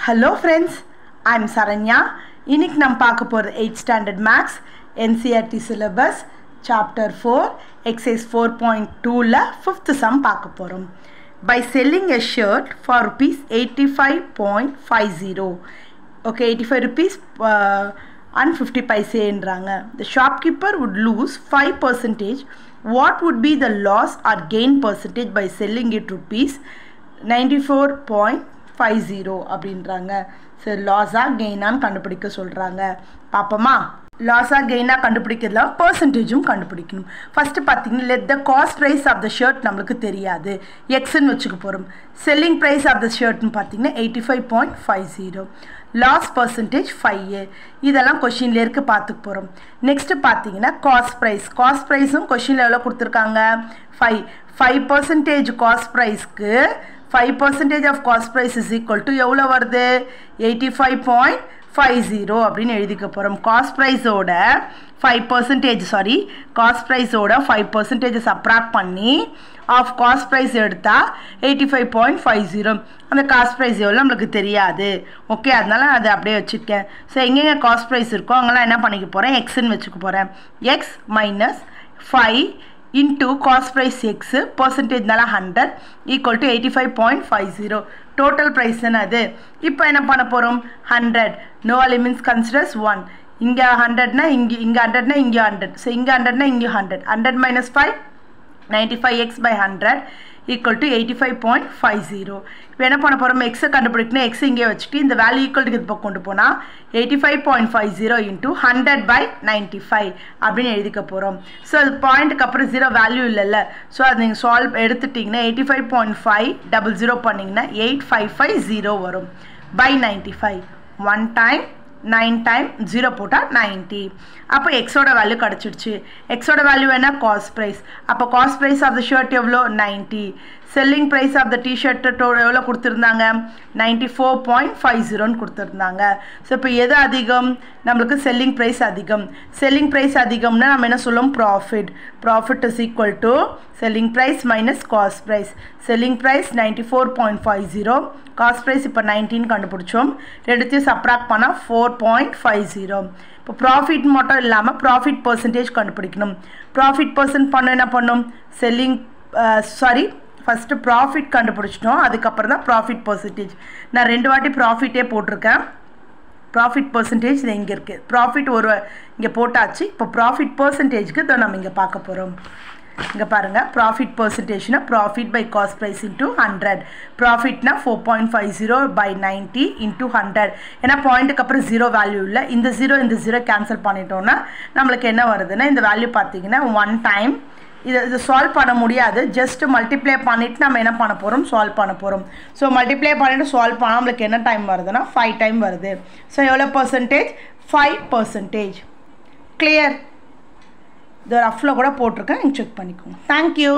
Hello friends, I am Saranya. இன்னைக்கு நம்ம பார்க்க போறது 8th standard maths NCERT syllabus chapter 4 exercise 4.2 ல 5th sum பார்க்க போறோம். By selling a shirt for rupees 85.50. Okay, 85 rupees and 50 paise என்றாங்க. The shopkeeper would lose 5%. What would be the loss or gain percentage by selling it rupees 94.50 அப்படின்றாங்க. So லாஸா கெயினான்னு கண்டுபிடிக்க சொல்கிறாங்க. பார்ப்போமா? லாஸா கெயினாக கண்டுபிடிக்கிறதுல பர்சன்டேஜும் கண்டுபிடிக்கணும். First பார்த்தீங்கன்னா let the cost price of the shirt நம்மளுக்கு தெரியாது, எக்ஸ்ன்னு வச்சுக்க போகிறோம். செல்லிங் ப்ரைஸ் ஆஃப் த ஷர்ட்னு பார்த்தீங்கன்னா 85.50. Loss percentage 5. இதெல்லாம் கொஷின்ல இருக்கு பார்த்துக்க போகிறோம். நெக்ஸ்ட்டு பார்த்தீங்கன்னா காஸ்ட் ப்ரைஸும் கொஷினில் எவ்வளோ கொடுத்துருக்காங்க? 5% காஸ்ட் ப்ரைஸ்க்கு 5% of cost price is equal to எவ்வளோ வருது? 85.50 அப்படின்னு எழுதிக்க போகிறோம். காஸ்ட் ப்ரைஸோட 5% சப்ராக்ட் பண்ணி ஆஃப் காஸ்ட் ப்ரைஸ் எடுத்தால் 85.50. அந்த காஸ்ட் ப்ரைஸ் எவ்வளோ நம்மளுக்கு தெரியாது. ஓகே, அதனால அதை அப்படியே வச்சுருக்கேன். ஸோ எங்கெங்கே காஸ்ட் ப்ரைஸ் இருக்கோ அங்கெல்லாம் என்ன பண்ணிக்க போகிறேன்? எக்ஸ்ன்னு வச்சுக்க போகிறேன். X minus 5 into cost price x percentage nala 100 equal to 85.50. total price என்னது? இப்போ என்ன பண்ண போறோம்? 100 no elements considers 1. இங்க 100 னா இங்க 100 னா இங்க 100. so இங்க 100 னா இங்க 100. 100 minus 5 95x by 100 equal to 85.50. இப்போ என்ன பண்ண போறோம்? x கண்டுபிடிக்கணும். x இங்கே வச்சுட்டு இந்த வேல்யூ ஈக்குவல் டு இது பக்கம் கொண்டு போனா 85.50 into 100 by 95 அப்படின்னு எழுதிக்க போறோம். ஸோ அது பாயிண்ட்டுக்கு அப்புறம் 0 வேல்யூ இல்லைல்ல. ஸோ அது நீங்கள் சால்வ் எடுத்துட்டிங்கன்னா 85.500 பண்ணிங்கன்னா 8550 வரும் by 95. 1 time 9 time 0 போட்டால் 90. அப்போ எக்ஸோட வேல்யூ கிடச்சிடுச்சு. எக்ஸோட வேல்யூ என்ன? Cost price. அப்போ cost price of the shirt எவ்வளோ? 90. செல்லிங் ப்ரைஸ் ஆஃப் த டிஷர்ட்டோட எவ்வளோ கொடுத்துருந்தாங்க? 94.50 கொடுத்துருந்தாங்க. ஸோ இப்போ எது அதிகம்? நம்மளுக்கு செல்லிங் ப்ரைஸ் அதிகம். செல்லிங் ப்ரைஸ் அதிகம்னா நம்ம என்ன சொல்லுவோம்? Profit is equal to selling price minus cost price. Selling price 94.50, cost price இப்போ 19 கண்டுபிடிச்சோம். ரெண்டுத்தையும் சப்ராக்ட் பண்ணால் 4.50. இப்போ ப்ராஃபிட் மட்டும் இல்லாமல் ப்ராஃபிட் பர்சன்டேஜ் கண்டுபிடிக்கணும். ப்ராஃபிட் பர்சன்ட் பண்ண என்ன பண்ணும்? ஃபஸ்ட்டு ப்ராஃபிட் கண்டுபிடிச்சிட்டோம், அதுக்கப்புறம் தான் ப்ராஃபிட் பர்சன்டேஜ். நான் 2 வாட்டி ப்ராஃபிட்டே போட்டிருக்கேன். ப்ராஃபிட் பர்சன்டேஜ் இது இங்கே இருக்குது. ப்ராஃபிட் இங்கே போட்டாச்சு. இப்போ ப்ராஃபிட் பர்சன்டேஜ்க்கு இதை நம்ம இங்கே பார்க்க போகிறோம். இங்கே பாருங்கள், ப்ராஃபிட் பர்சன்டேஜ்னா profit by cost price into 100. ப்ராஃபிட்னா 4.50 by 90 into 100. ஏன்னா பாயிண்ட்டுக்கு அப்புறம் 0 வேல்யூ இல்லை. இந்த 0 கேன்சல் பண்ணிட்டோன்னா நம்மளுக்கு என்ன வருதுன்னா இந்த வேல்யூ பார்த்தீங்கன்னா 1 டைம். இது சால்வ் பண்ண முடியாது. ஜஸ்ட் மல்டிப்ளை பண்ணிவிட்டு நம்ம என்ன பண்ண போகிறோம்? சால்வ் பண்ண போகிறோம். ஸோ மல்டிப்ளை பண்ணிவிட்டு சால்வ் பண்ணால் நம்மளுக்கு என்ன டைம் வருதுன்னா 5 டைம் வருது. ஸோ எவ்வளோ பர்சன்டேஜ்? 5%. கிளியர்? இது ரஃபில் கூட போட்டிருக்கேன், நீங்கள் செக் பண்ணிக்கோங்க. தேங்க்யூ.